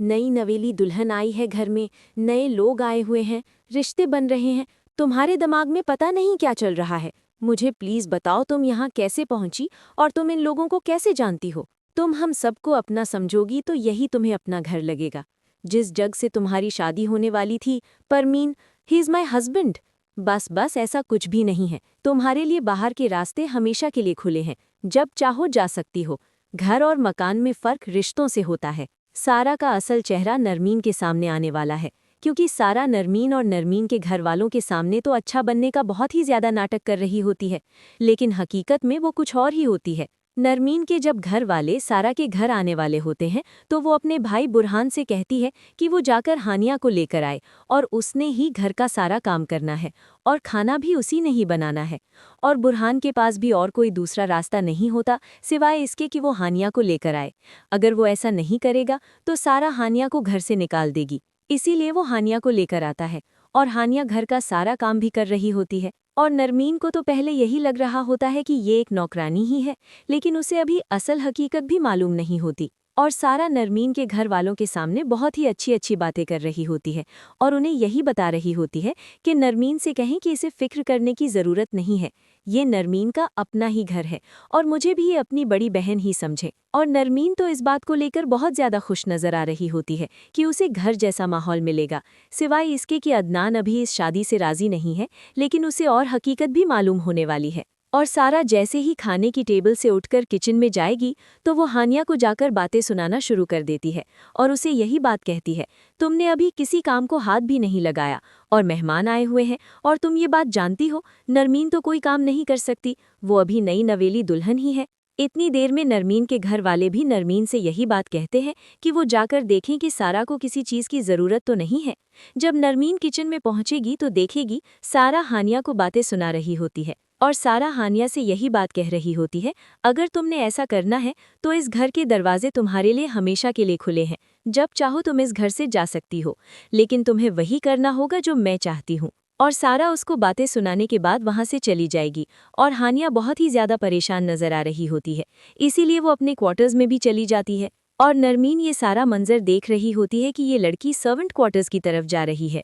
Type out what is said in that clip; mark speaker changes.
Speaker 1: नई नवेली दुल्हन आई है घर में, नए लोग आए हुए हैं, रिश्ते बन रहे हैं। तुम्हारे दिमाग में पता नहीं क्या चल रहा है। मुझे प्लीज बताओ तुम यहाँ कैसे पहुंची और तुम इन लोगों को कैसे जानती हो। तुम हम सबको अपना समझोगी तो यही तुम्हें अपना घर लगेगा। जिस जग से तुम्हारी शादी होने वाली थी, Parmeen, he is my husband. बस बस ऐसा कुछ भी नहीं है। तुम्हारे लिए बाहर के रास्ते हमेशा के लिए खुले हैं। जब चाहो जा सकती हो। घर और मकान में फर्क रिश्तों से होता है। सारा का असल चेहरा नरमीन के सामने आने वाला है, क्योंकि सारा नरमीन और नरमीन के घर वालों के सामने तो अच्छा बनने का बहुत ही ज्यादा नाटक कर रही होती है, लेकिन हकीकत में वो कुछ और ही होती है। नरमीन के जब घर वाले सारा के घर आने वाले होते हैं तो वो अपने भाई बुरहान से कहती है कि वो जाकर हानिया को लेकर आए और उसने ही घर का सारा काम करना है और खाना भी उसी ने ही बनाना है। और बुरहान के पास भी और कोई दूसरा रास्ता नहीं होता सिवाय इसके कि वो हानिया को लेकर आए। अगर वो ऐसा नहीं करेगा तो सारा हानिया को घर से निकाल देगी। इसीलिए वो हानिया को लेकर आता है और हानिया घर का सारा काम भी कर रही होती है। और नरमीन को तो पहले यही लग रहा होता है कि ये एक नौकरानी ही है, लेकिन उसे अभी असल हकीकत भी मालूम नहीं होती। और सारा नरमीन के घर वालों के सामने बहुत ही अच्छी अच्छी बातें कर रही होती है और उन्हें यही बता रही होती है कि नरमीन से कहें कि इसे फिक्र करने की ज़रूरत नहीं है। ये नरमीन का अपना ही घर है और मुझे भी ये अपनी बड़ी बहन ही समझे। और नरमीन तो इस बात को लेकर बहुत ज़्यादा खुश नज़र आ रही होती है कि उसे घर जैसा माहौल मिलेगा, सिवाय इसके कि अदनान अभी इस शादी से राज़ी नहीं है, लेकिन उसे और हकीकत भी मालूम होने वाली है। और सारा जैसे ही खाने की टेबल से उठकर किचन में जाएगी तो वो हानिया को जाकर बातें सुनाना शुरू कर देती है और उसे यही बात कहती है, तुमने अभी किसी काम को हाथ भी नहीं लगाया और मेहमान आए हुए हैं और तुम ये बात जानती हो नरमीन तो कोई काम नहीं कर सकती, वो अभी नई नवेली दुल्हन ही है। इतनी देर में नरमीन के घर वाले भी नरमीन से यही बात कहते हैं कि वो जाकर देखें कि सारा को किसी चीज़ की ज़रूरत तो नहीं है। जब नरमीन किचन में पहुंचेगी तो देखेगी सारा हानिया को बातें सुना रही होती है और सारा हानिया से यही बात कह रही होती है, अगर तुमने ऐसा करना है तो इस घर के दरवाजे तुम्हारे लिए हमेशा के लिए खुले हैं। जब चाहो तुम इस घर से जा सकती हो, लेकिन तुम्हें वही करना होगा जो मैं चाहती हूँ। और सारा उसको बातें सुनाने के बाद वहां से चली जाएगी और हानिया बहुत ही ज्यादा परेशान नजर आ रही होती है, इसीलिए वो अपने क्वार्टर्स में भी चली जाती है। और नरमीन ये सारा मंजर देख रही होती है कि ये लड़की सर्वेंट क्वार्टर्स की तरफ जा रही है।